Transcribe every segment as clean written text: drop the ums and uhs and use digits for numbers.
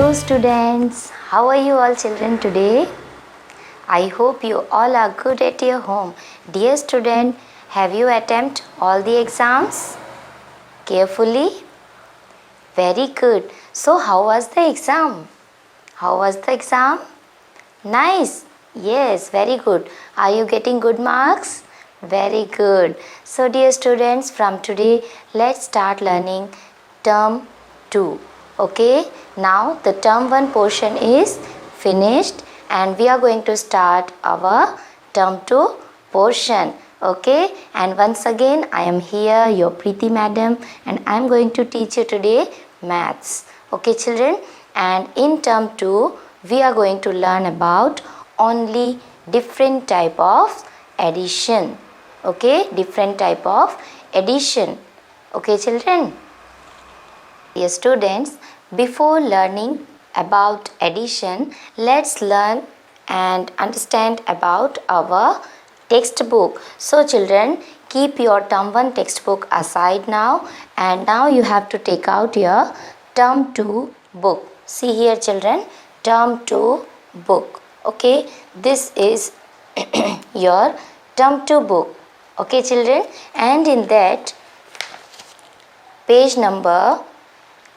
Hello students, how are you all children today? I hope you all are good at your home. Dear student, have you attempted all the exams carefully? Very good. So how was the exam? How was the exam? Nice. Yes, very good. Are you getting good marks? Very good. So dear students, from today let's start learning term 2. Okay, now the term 1 portion is finished and we are going to start our term 2 portion. Okay, and once again I am here, your Preeti madam, and I am going to teach you today maths. Okay children, and in term 2 we are going to learn about only different type of addition. Okay, different type of addition. Okay children. Dear students, before learning about addition, let's learn and understand about our textbook. So children, keep your term 1 textbook aside now, and now you have to take out your term 2 book. See here children, term 2 book. Okay, this is your term 2 book. Okay children, and in that page number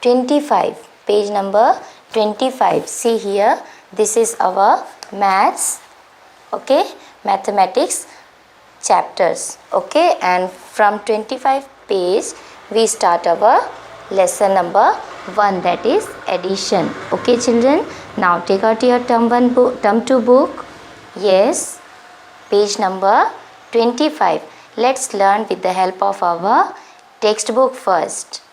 25, page number 25, see here, this is our maths, okay, mathematics chapters. Okay, and from 25 page we start our lesson number 1, that is addition. Okay children, now take out your term 1 book, term 2 book. Yes, page number 25. Let's learn with the help of our textbook first.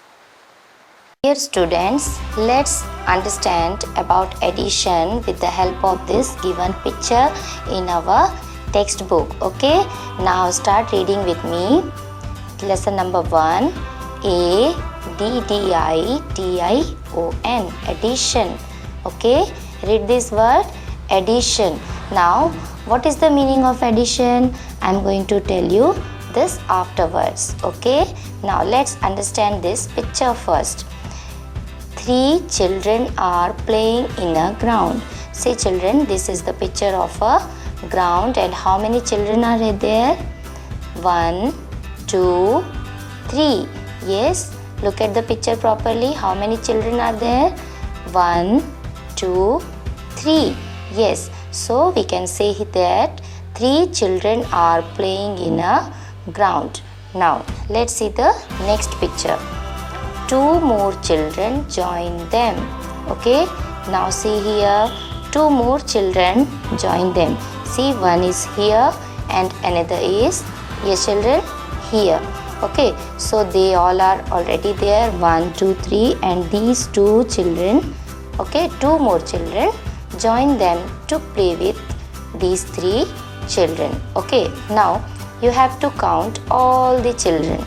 Dear students, let's understand about addition with the help of this given picture in our textbook. Okay, now start reading with me. Lesson number 1, A-D-D-I-T-I-O-N, addition. Okay, read this word, addition. Now, what is the meaning of addition? I am going to tell you this afterwards. Okay, now let's understand this picture first. 3 children are playing in a ground. See children, this is the picture of a ground, and how many children are there? 1, 2, 3. Yes, look at the picture properly. How many children are there? 1, 2, 3. Yes, so we can say that 3 children are playing in a ground. Now let's see the next picture. 2 more children join them. Okay, now see here, 2 more children join them. See, one is here and another is, yes children, here. Okay, so they all are already there, 1, 2, 3, and these 2 children, okay, 2 more children join them to play with these 3 children. Okay, now you have to count all the children.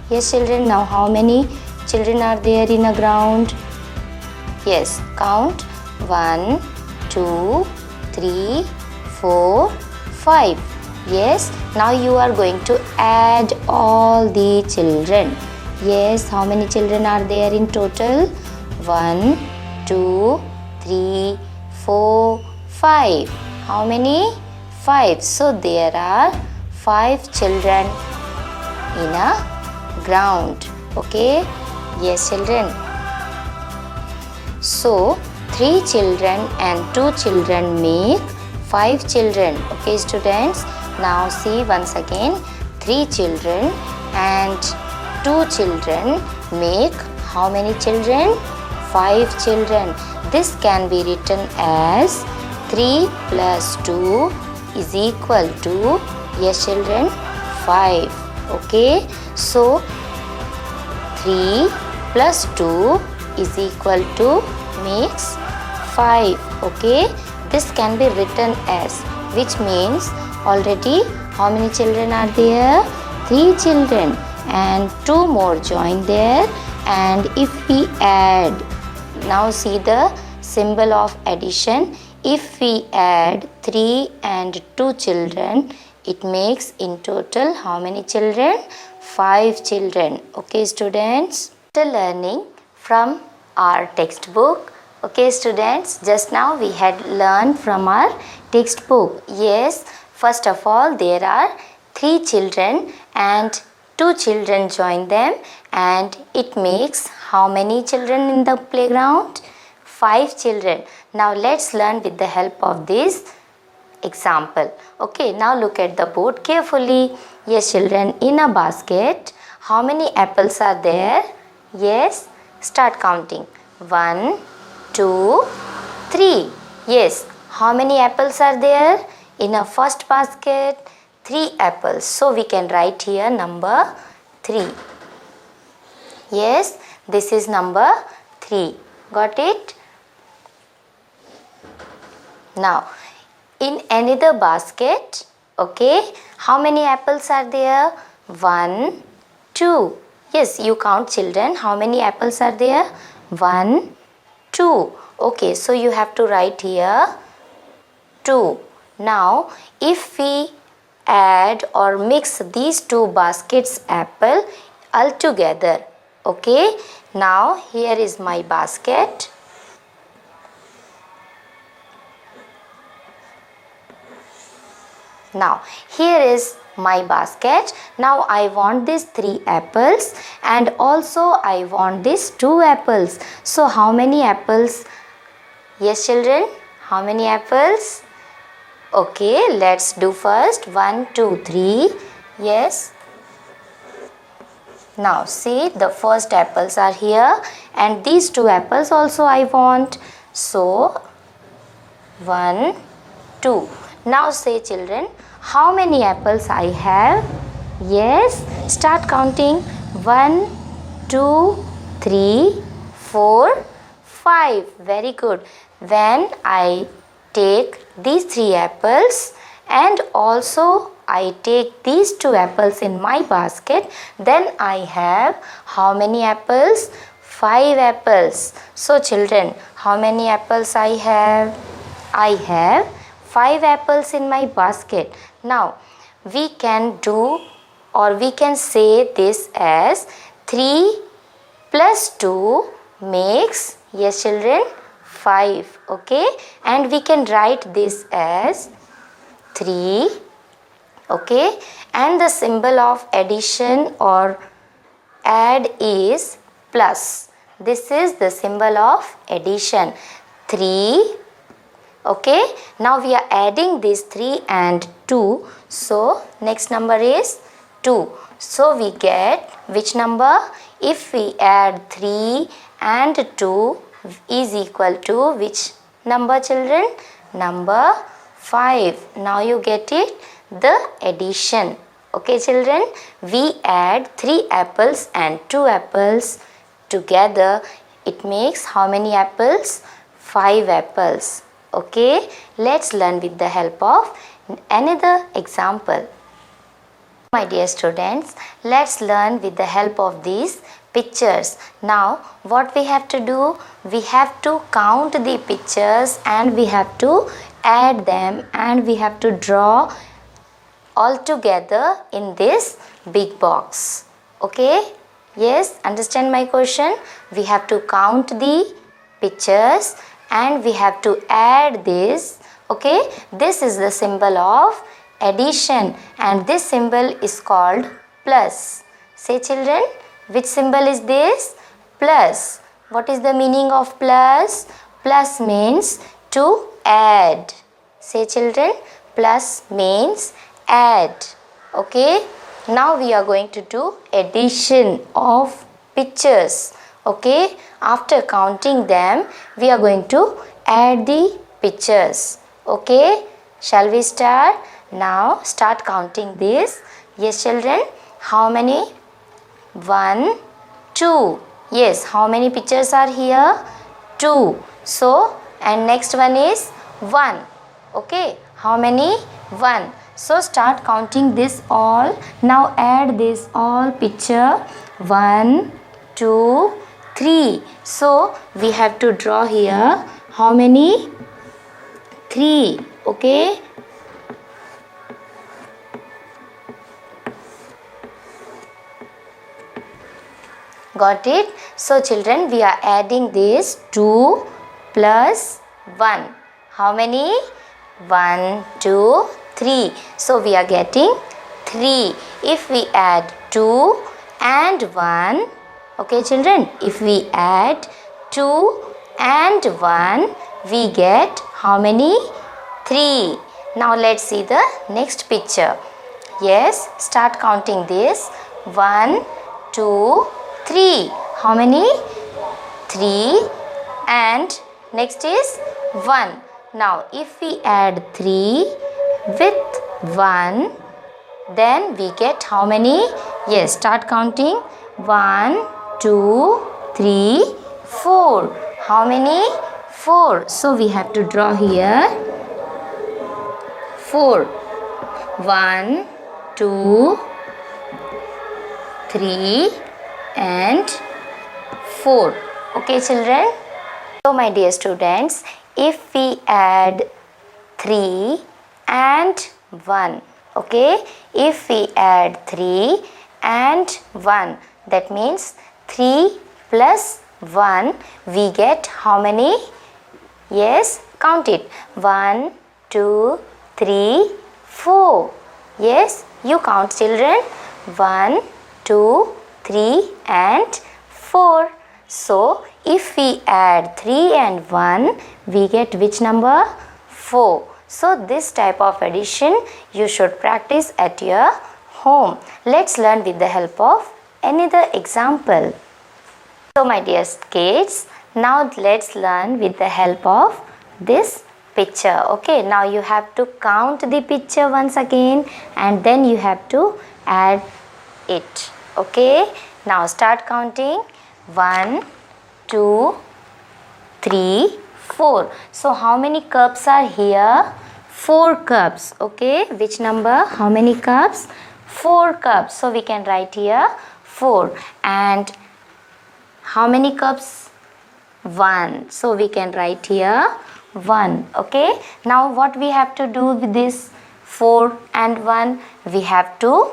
Yes children, now how many children are there in a ground? Yes, count 1, 2, 3, 4, 5. Yes, now you are going to add all the children. Yes, how many children are there in total? 1, 2, 3, 4, 5. How many? 5. So there are 5 children in a ground. Okay. Yes children. So 3 children and 2 children make 5 children. Okay students. Now see once again, 3 children and 2 children make how many children? 5 children. This can be written as 3 plus 2 is equal to, yes children, 5. Okay. So 3 plus 2 is equal to makes 5. Okay, this can be written as, which means already how many children are there? 3 children and 2 more join there, and if we add, now see the symbol of addition, if we add 3 and 2 children, it makes in total how many children? 5 children. Okay students, after learning from our textbook, Okay students, just now we had learned from our textbook. Yes, first of all there are 3 children and 2 children join them, and it makes how many children in the playground? 5 children. Now let's learn with the help of this example. Okay, now look at the board carefully. Yes children, in a basket, how many apples are there? Yes, start counting. 1, 2, 3. Yes, how many apples are there? In a first basket, 3 apples. So we can write here number 3. Yes, this is number 3. Got it? Now, in another basket, okay, how many apples are there? 1, 2. Yes, you count children. How many apples are there? 1, 2. Okay, so you have to write here 2. Now, if we add or mix these 2 baskets apple all together, okay, now here is my basket. Now here is my basket. Now I want these 3 apples and also I want these 2 apples. So how many apples? Yes children, how many apples? Okay, let's do first 1, 2, 3. Yes. Now see, the first apples are here and these 2 apples also I want. So 1, 2. Now say children, how many apples I have? Yes, start counting. 1, 2, 3, 4, 5. Very good. When I take these 3 apples and also I take these 2 apples in my basket, then I have how many apples? 5 apples. So children, how many apples I have? I have 5 apples in my basket. Now we can do or we can say this as 3 plus 2 makes, yes children, 5. Okay, and we can write this as 3. Okay, and the symbol of addition or add is plus. This is the symbol of addition. 3. Okay, now we are adding these 3 and 2. So next number is 2. So we get which number? If we add 3 and 2 is equal to which number children? Number 5. Now you get it? The addition. Okay children, we add 3 apples and 2 apples together. It makes how many apples? 5 apples. Okay, let's learn with the help of another example. My dear students, let's learn with the help of these pictures. Now, what we have to do? We have to count the pictures and we have to add them and we have to draw all together in this big box. Okay? Yes, understand my question? We have to count the pictures and we have to add this. Okay, this is the symbol of addition and this symbol is called plus. Say children, which symbol is this? Plus. What is the meaning of plus? Plus means to add. Say children, plus means add. Okay, now we are going to do addition of pictures. Okay, after counting them, we are going to add the pictures. Okay, shall we start? Now start counting this. Yes children, how many? 1, 2. Yes, how many pictures are here? 2. So, and next one is 1. Okay, how many? 1. So start counting this all. Now add this all picture. 1, 2, 3. So we have to draw here how many? 3. Okay. Got it? So children, we are adding this 2 plus 1. How many? 1, 2, 3. So we are getting 3. If we add 2 and 1, okay children, if we add 2 and 1, we get how many? 3. Now let's see the next picture. Yes, start counting this. 1, 2, 3. How many? 3. And next is 1. Now if we add 3 with 1, then we get how many? Yes, start counting. 1, 2, 3, 4. How many? 4. So we have to draw here 4. 1, 2, 3 and 4. Okay children? So my dear students, if we add 3 and 1, okay, if we add 3 and 1, that means 3 plus 1, we get how many? Yes, count it. 1, 2, 3, 4. Yes, you count children. 1, 2, 3 and 4. So if we add 3 and 1, we get which number? 4. So this type of addition you should practice at your home. Let's learn with the help of another example. So my dear kids, now let's learn with the help of this picture. Okay, now you have to count the picture once again and then you have to add it. Okay, now start counting. 1, 2, 3, 4. So how many cups are here? 4 cups. Okay, which number? How many cups? 4 cups. So we can write here 4. And how many cups? 1. So we can write here 1. Okay, now what we have to do with this 4 and 1? We have to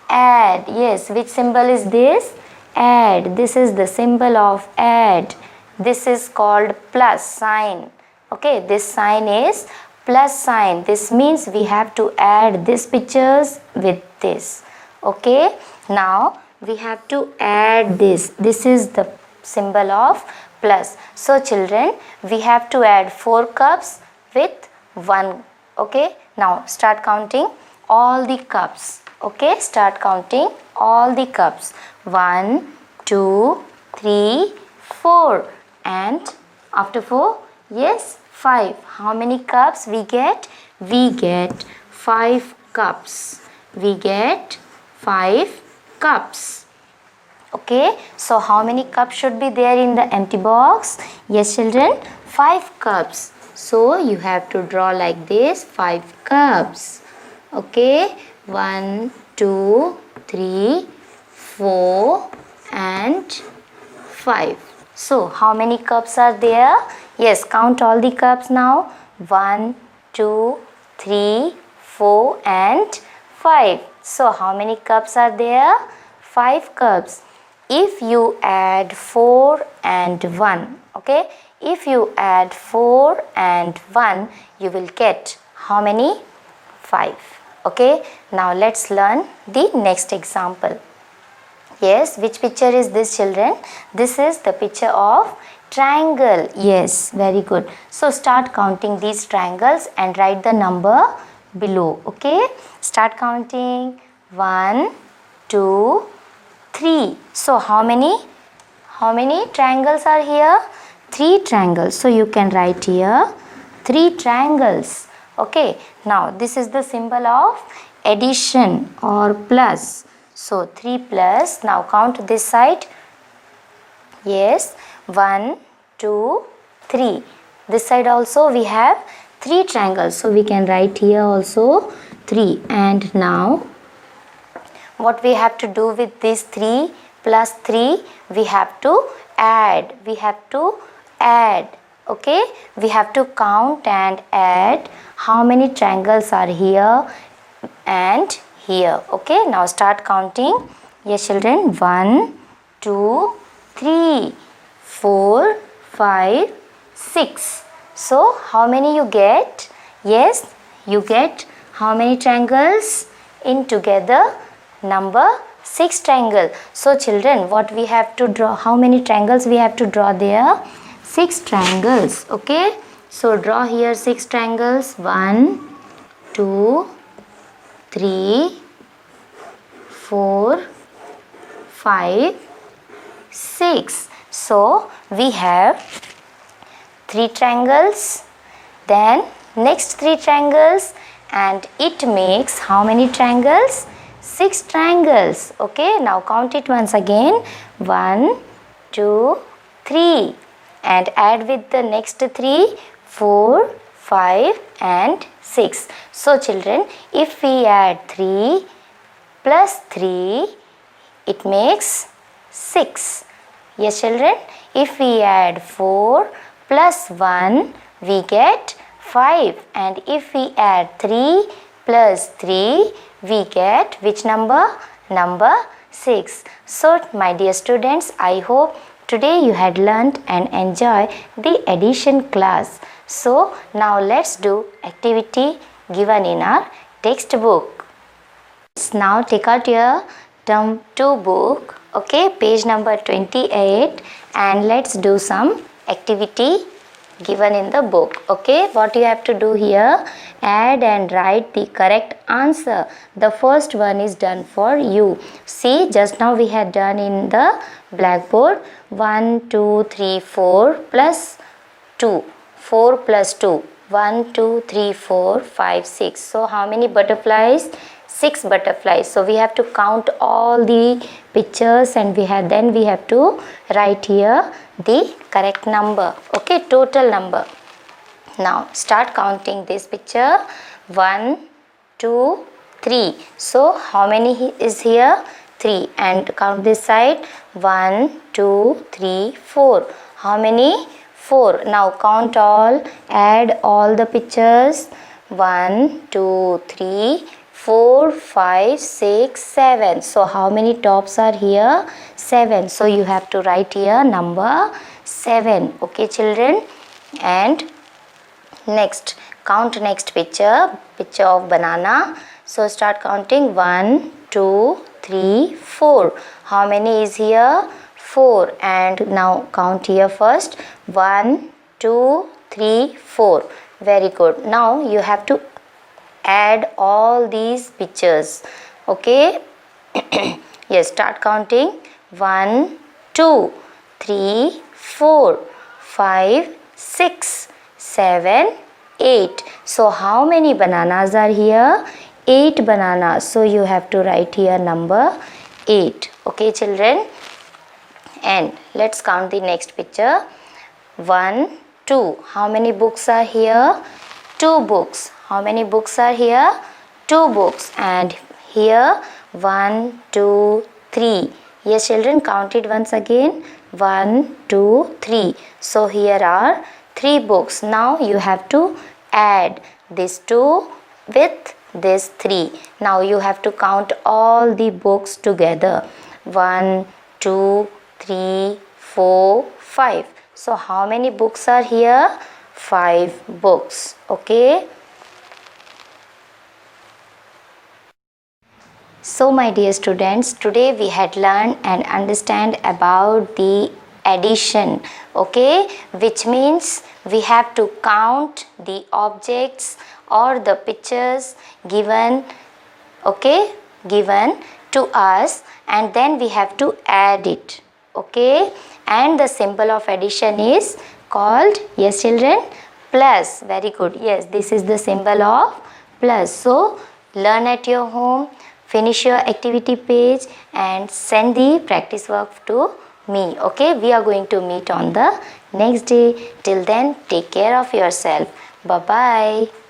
add. Yes, which symbol is this? Add. This is the symbol of add. This is called plus sign. Okay, this sign is plus sign. This means we have to add these pictures with this. Okay, now we have to add this. This is the symbol of plus. So children, we have to add 4 cups with 1. Okay, now start counting all the cups. Okay, start counting all the cups. 1, 2, 3, 4. And after 4, yes, 5. How many cups we get? We get 5 cups. We get 5 cups. Okay, so how many cups should be there in the empty box? Yes children, 5 cups. So you have to draw like this, 5 cups. Okay, 1, 2, 3, 4 and 5. So how many cups are there? Yes, count all the cups now. 1, 2, 3, 4 and 5. So how many cups are there? 5 cups. If you add 4 and 1, okay, if you add 4 and 1, you will get how many? 5. Okay, now let's learn the next example. Yes, which picture is this children? This is the picture of triangle. Yes, very good. So start counting these triangles and write the number below. Okay, start counting. 1, 2, 3. So how many triangles are here? 3 triangles. So you can write here 3 triangles. Okay, now this is the symbol of addition or plus. So 3 plus, now count this side. Yes, 1, 2, 3. This side also we have 3 triangles. So we can write here also 3. And now what we have to do with this 3 plus 3? We have to add. We have to add. Okay, we have to count and add how many triangles are here and here. Okay, now start counting. Yes children, 1, 2, 3, 4, 5, 6. So how many you get? Yes, you get how many triangles in together? Number 6 triangle. So children, what we have to draw? How many triangles we have to draw there? 6 triangles. Okay. So draw here 6 triangles. 1, 2, 3, 4, 5, 6. So we have 3 triangles, then next 3 triangles, and it makes how many triangles? 6 triangles. Okay, now count it once again. 1, 2, 3, and add with the next 3, 4, 5 and 6. So children, if we add 3 plus 3, it makes 6. Yes children, if we add 4 plus 1, we get 5, and if we add 3 plus 3, we get which number? Number 6. So my dear students, I hope today you had learnt and enjoyed the addition class. So now let's do activity given in our textbook. Now take out your term 2 book, okay, page number 28, and let's do some activity given in the book. Okay, what you have to do here? Add and write the correct answer. The first one is done for you. See, just now we had done in the blackboard. 1, 2, 3, 4 plus 2. 4 plus 2. 1, 2, 3, 4, 5, 6. So how many butterflies? 6 butterflies. So we have to count all the pictures, and we have to write here the correct number. Okay, total number. Now start counting this picture. 1, 2, 3. So how many is here? 3. And count this side. 1, 2, 3, 4. How many? 4. Now count all. Add all the pictures. 1, 2, 3, 4, 5, 6, 7. So how many tops are here? 7. So you have to write here number 7. Okay children. And next, count next picture of banana. So start counting. 1, 2, 3, 4. How many is here? 4. And now count here first. 1, 2, 3, 4. Very good. Now you have to add all these pictures. Okay. Yes, start counting. 1, 2, 3, 4, 5, 6, 7, 8. So how many bananas are here? 8 bananas. So you have to write here number 8. Okay children. And let's count the next picture. 1, 2. How many books are here? 2 books. How many books are here? 2 books. And here 1, 2, 3. Yes children, count it once again. 1, 2, 3. So here are 3 books. Now you have to add this 2 with this 3. Now you have to count all the books together. 1, 2, 3, 4, 5. So how many books are here? 5 books. Okay. So my dear students, today we had learned and understand about the addition, okay, which means we have to count the objects or the pictures given, okay, given to us, and then we have to add it, okay, and the symbol of addition is called, yes children, plus. Very good. Yes, this is the symbol of plus. So learn at your home, finish your activity page and send the practice work to me. Okay, we are going to meet on the next day. Till then, take care of yourself. Bye bye.